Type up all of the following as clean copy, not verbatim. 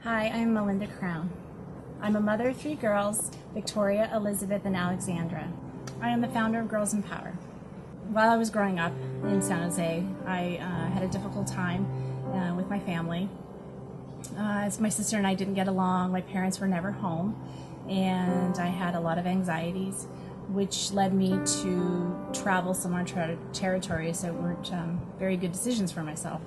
Hi, I'm Melinda Rae. I'm a mother of 3 girls, Victoria, Elizabeth, and Alexandra. I am the founder of Girls in Power. While I was growing up in San Jose, I had a difficult time with my family. As my sister and I didn't get along, my parents were never home, and I had a lot of anxieties, which led me to travel some uncharted territories that weren't very good decisions for myself.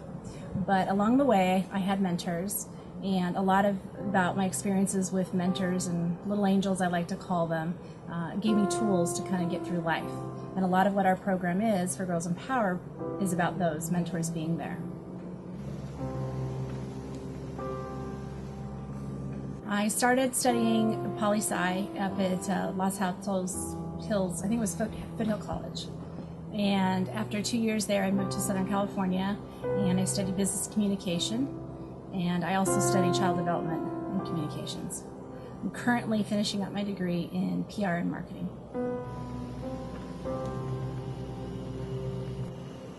But along the way, I had mentors, and a lot about my experiences with mentors and little angels, I like to call them, gave me tools to kind of get through life. And a lot of what our program is for Girls in Power is about those mentors being there. I started studying poli-sci up at Los Altos Hills, I think it was Foothill College. And after 2 years there, I moved to Southern California, and I studied business communication, and I also studied child development and communications. I'm currently finishing up my degree in PR and marketing.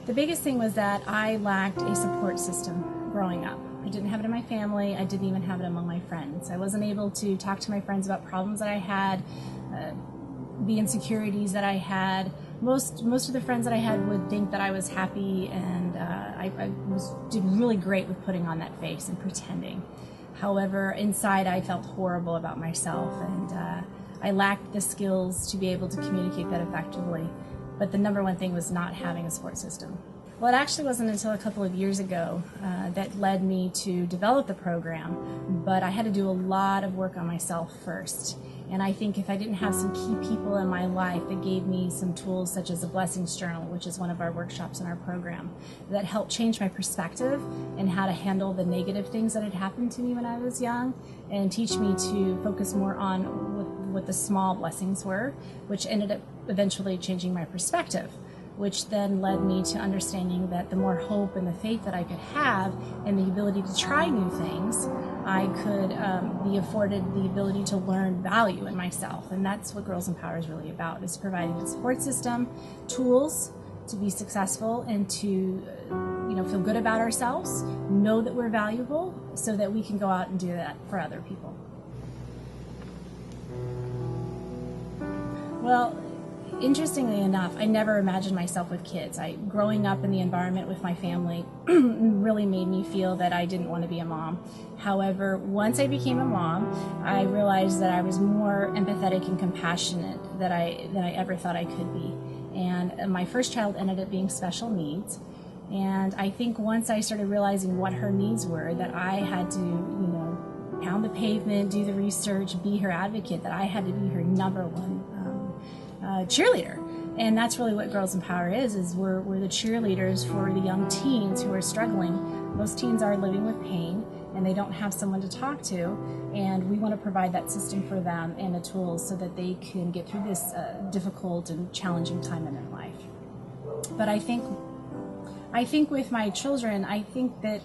The biggest thing was that I lacked a support system growing up. I didn't have it in my family. I didn't even have it among my friends. I wasn't able to talk to my friends about problems that I had, the insecurities that I had. Most of the friends that I had would think that I was happy, and I did really great with putting on that face and pretending. However, inside I felt horrible about myself, and I lacked the skills to be able to communicate that effectively. But the number one thing was not having a support system. Well, it actually wasn't until a couple of years ago that led me to develop the program, but I had to do a lot of work on myself first. And I think if I didn't have some key people in my life that gave me some tools such as a blessings journal, which is one of our workshops in our program, that helped change my perspective and how to handle the negative things that had happened to me when I was young, and teach me to focus more on what the small blessings were, which ended up eventually changing my perspective, which then led me to understanding that the more hope and the faith that I could have and the ability to try new things, I could be afforded the ability to learn value in myself. And that's what Girls in Power is really about, is providing a support system, tools to be successful and to feel good about ourselves, know that we're valuable, so that we can go out and do that for other people. Well, interestingly enough, I never imagined myself with kids. Growing up in the environment with my family really made me feel that I didn't want to be a mom. However, once I became a mom, I realized that I was more empathetic and compassionate than I ever thought I could be. And my first child ended up being special needs. And I think once I started realizing what her needs were, that I had to, pound the pavement, do the research, be her advocate, that I had to be her number one cheerleader. And that's really what Girls in Power is we're the cheerleaders for the young teens who are struggling. Most teens are living with pain, and they don't have someone to talk to, and we want to provide that system for them and the tools so that they can get through this difficult and challenging time in their life. But I think with my children, I think that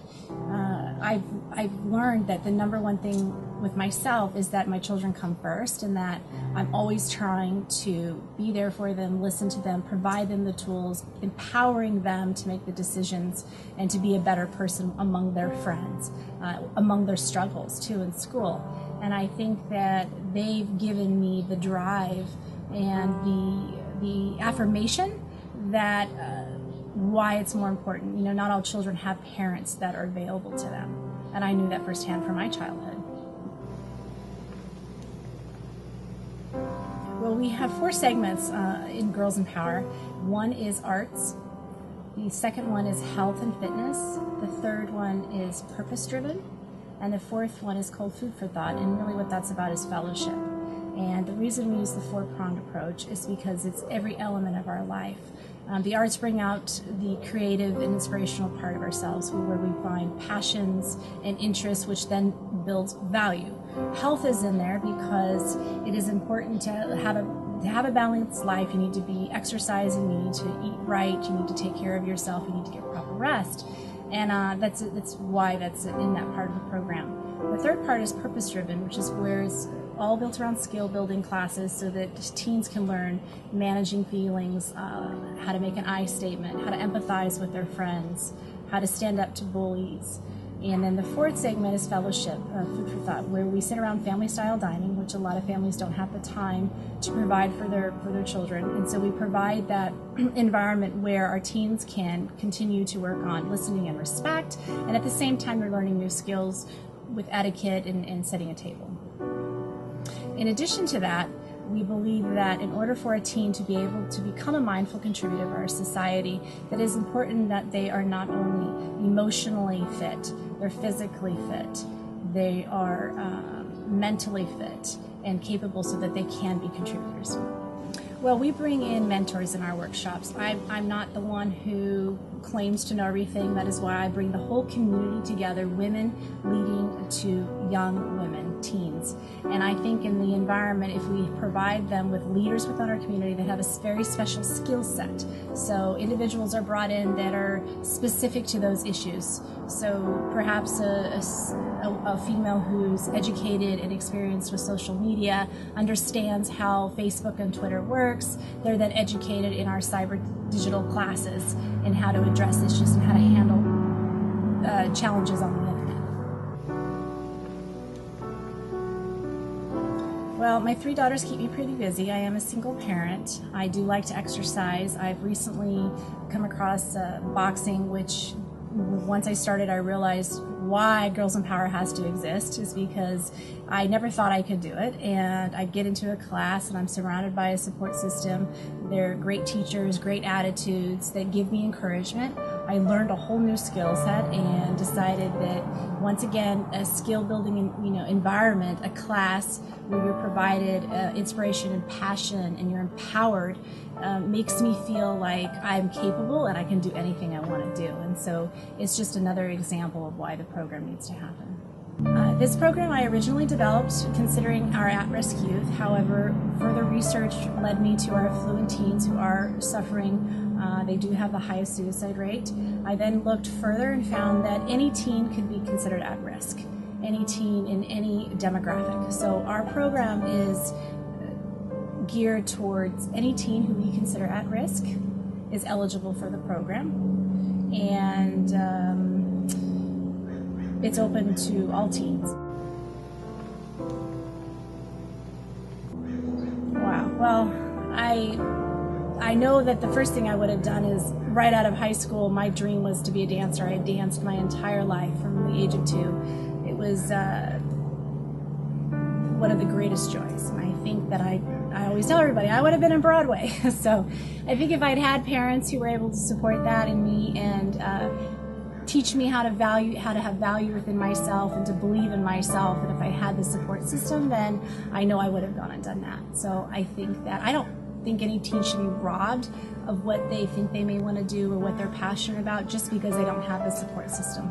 I've learned that the number one thing with myself is that my children come first, and that I'm always trying to be there for them, listen to them, provide them the tools, empowering them to make the decisions and to be a better person among their friends, among their struggles too in school. And I think that they've given me the drive and the affirmation that why it's more important. Not all children have parents that are available to them, and I knew that firsthand from my childhood. Well, we have 4 segments in Girls in Power. One is arts, the second one is health and fitness, the third one is purpose-driven, and the fourth one is cold food for thought, and really what that's about is fellowship. And the reason we use the 4-pronged approach is because it's every element of our life. The arts bring out the creative and inspirational part of ourselves, where we find passions and interests, which then builds value. Health is in there because it is important to have a balanced life. You need to be exercising, you need to eat right, you need to take care of yourself, you need to get proper rest. And that's why that's in that part of the program. The third part is purpose-driven, which is where it's all built around skill building classes so that teens can learn managing feelings, how to make an I statement, how to empathize with their friends, how to stand up to bullies, And then the fourth segment is fellowship, food for thought, where we sit around family-style dining, which a lot of families don't have the time to provide for their children. And so we provide that environment where our teens can continue to work on listening and respect, and at the same time they're learning new skills with etiquette and setting a table. In addition to that, we believe that in order for a teen to be able to become a mindful contributor to our society, that it is important that they are not only emotionally fit, they're physically fit, they are mentally fit and capable so that they can be contributors. Well, we bring in mentors in our workshops. I'm not the one who claims to know everything. That is why I bring the whole community together, women leading to young women, teens. And I think in the environment, if we provide them with leaders within our community that have a very special skill set, so individuals are brought in that are specific to those issues. So perhaps a female who's educated and experienced with social media, understands how Facebook and Twitter works. They're then educated in our cyber digital classes and how to address issues and how to handle challenges on the internet. Well, my 3 daughters keep me pretty busy. I am a single parent. I do like to exercise. I've recently come across boxing, which once I started, I realized why Girls in Power has to exist is because I never thought I could do it. And I get into a class and I'm surrounded by a support system. They're great teachers, great attitudes that give me encouragement. I learned a whole new skill set and decided that once again, a skill building environment, a class where you're provided inspiration and passion and you're empowered makes me feel like I'm capable and I can do anything I want to do. And so it's just another example of why the program needs to happen. This program I originally developed considering our at-risk youth. However, further research led me to our affluent teens who are suffering. They do have the highest suicide rate. I then looked further and found that any teen could be considered at risk, any teen in any demographic. So our program is geared towards any teen who we consider at risk is eligible for the program, and it's open to all teens. Wow. Well, I know that the first thing I would have done is right out of high school, my dream was to be a dancer. I danced my entire life from the age of 2. It was one of the greatest joys. And I think that I always tell everybody I would have been in Broadway. So I think if I'd had parents who were able to support that in me and teach me how to have value within myself and to believe in myself, and if I had the support system, then I know I would have gone and done that. So I think that I don't think any teen should be robbed of what they think they may want to do or what they're passionate about just because they don't have the support system.